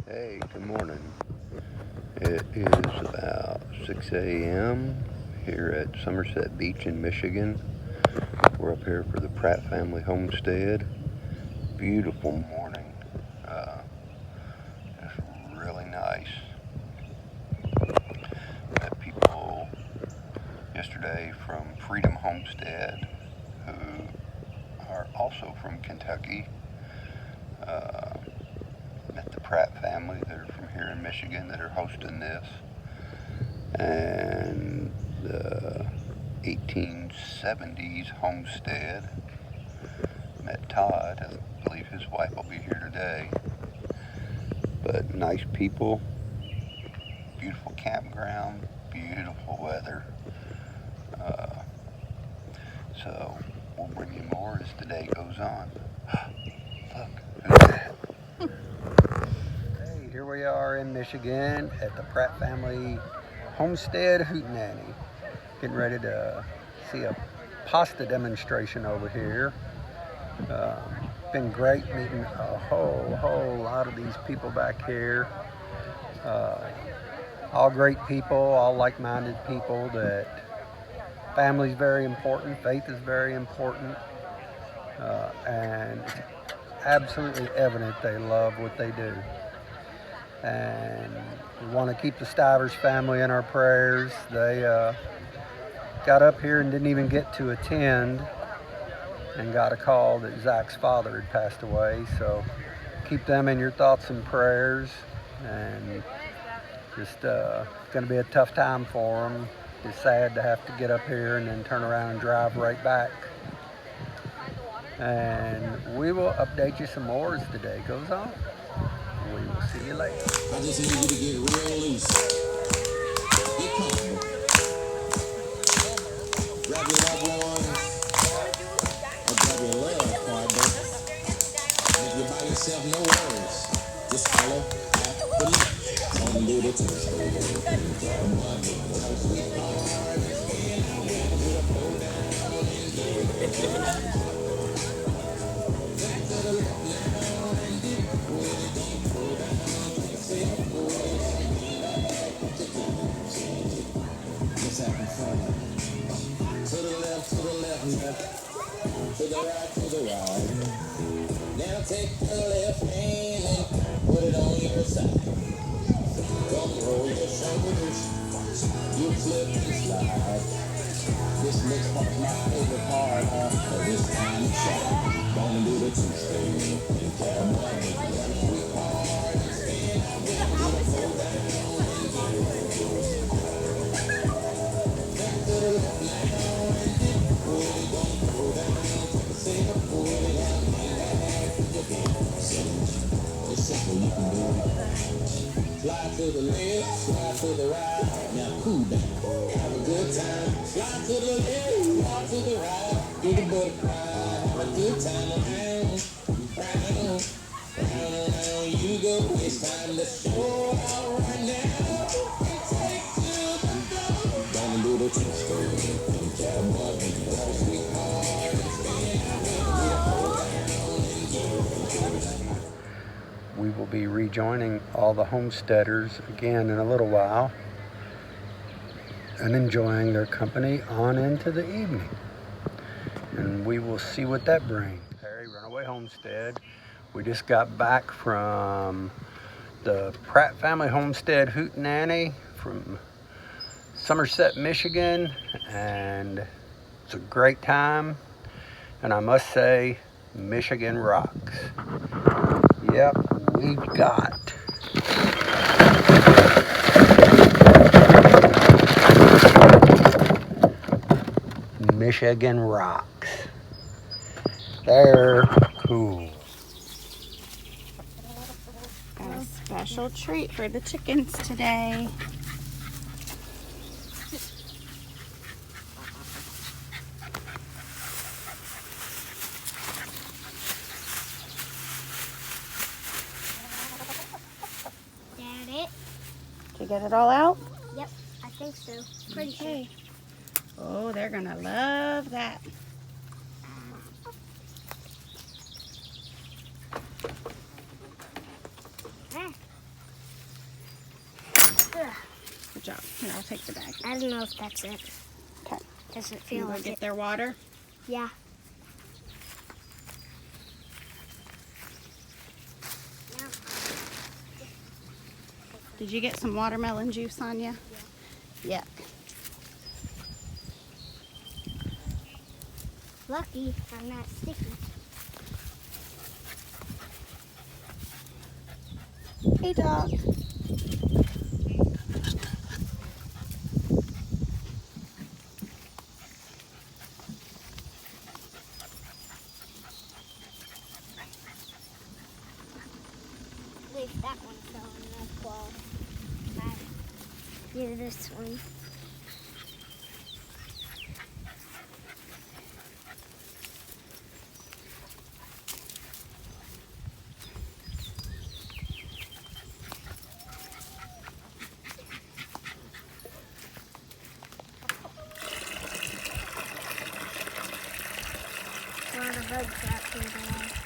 Hey, good morning. It is about 6 a.m. here at Somerset Beach in Michigan. We're up here for the Pratt family homestead. Beautiful morning. Just really nice. Met people yesterday from Freedom Homestead who are also from Kentucky. Met the Pratt family that are from here in Michigan that are hosting this. And the 1870s homestead. Met Todd. I believe his wife will be here today. But nice people, beautiful campground, beautiful weather. So we'll bring you more as the day goes on. Look, who's that? Hey, here we are in Michigan at the Pratt family homestead Hootenanny. Getting ready to see a pasta demonstration over here. Been great meeting a whole lot of these people back here. All great people, all like-minded people. That family is very important, faith is very important, and it's absolutely evident they love what they do. And we want to keep the Stivers family in our prayers. They got up here and didn't even get to attend, and got a call that Zach's father had passed away. So keep them in your thoughts and prayers. And just going to be a tough time for them. It's sad to have to get up here and then turn around and drive right back. And we will update you some more as the day goes on. We will see you later. I just need you to get real loose. Get comfortable. Grab your loved ones. Or grab your love partner. And if you're by yourself, no worries. Just follow after me. Don't do the Let's have fun. To the left, to the right. Now take the left hand and put it on your side. Come roll your shoulders. You flip and slide. This next part's my favorite part of this time to shine. Gonna do the two-step. Come on, sweetheart. It's simple, you can do it. Slide to the left, slide to the right. Now cool down, have a good time. Slide to the left, slide to the right. Do the butterfly, have a good time. Round you go. It's time to show out right now. Take to the floor. Gonna do the two-step. Cowboy, sweetheart. We will be rejoining all the homesteaders again in a little while and enjoying their company on into the evening. And we will see what that brings. Harry, Runaway Homestead. We just got back from the Pratt family homestead Hootenanny from Somerset, Michigan, and it's a great time. And I must say, Michigan rocks. Yep, we've got Michigan rocks. They're cool. Got a special treat for the chickens today. Did you get it all out? Yep, I think so. Pretty sure. Oh, they're gonna love that. Ugh. Good job. Here, I'll take the bag. I don't know if that's it. Okay. Doesn't Can you feel go like get it. their water? Yeah. No. Did you get some watermelon juice on you? Yeah. Lucky I'm not sticky. Hey, dog. Wait, that one fell in the wall. Yeah, this one. A lot of bugs out here today.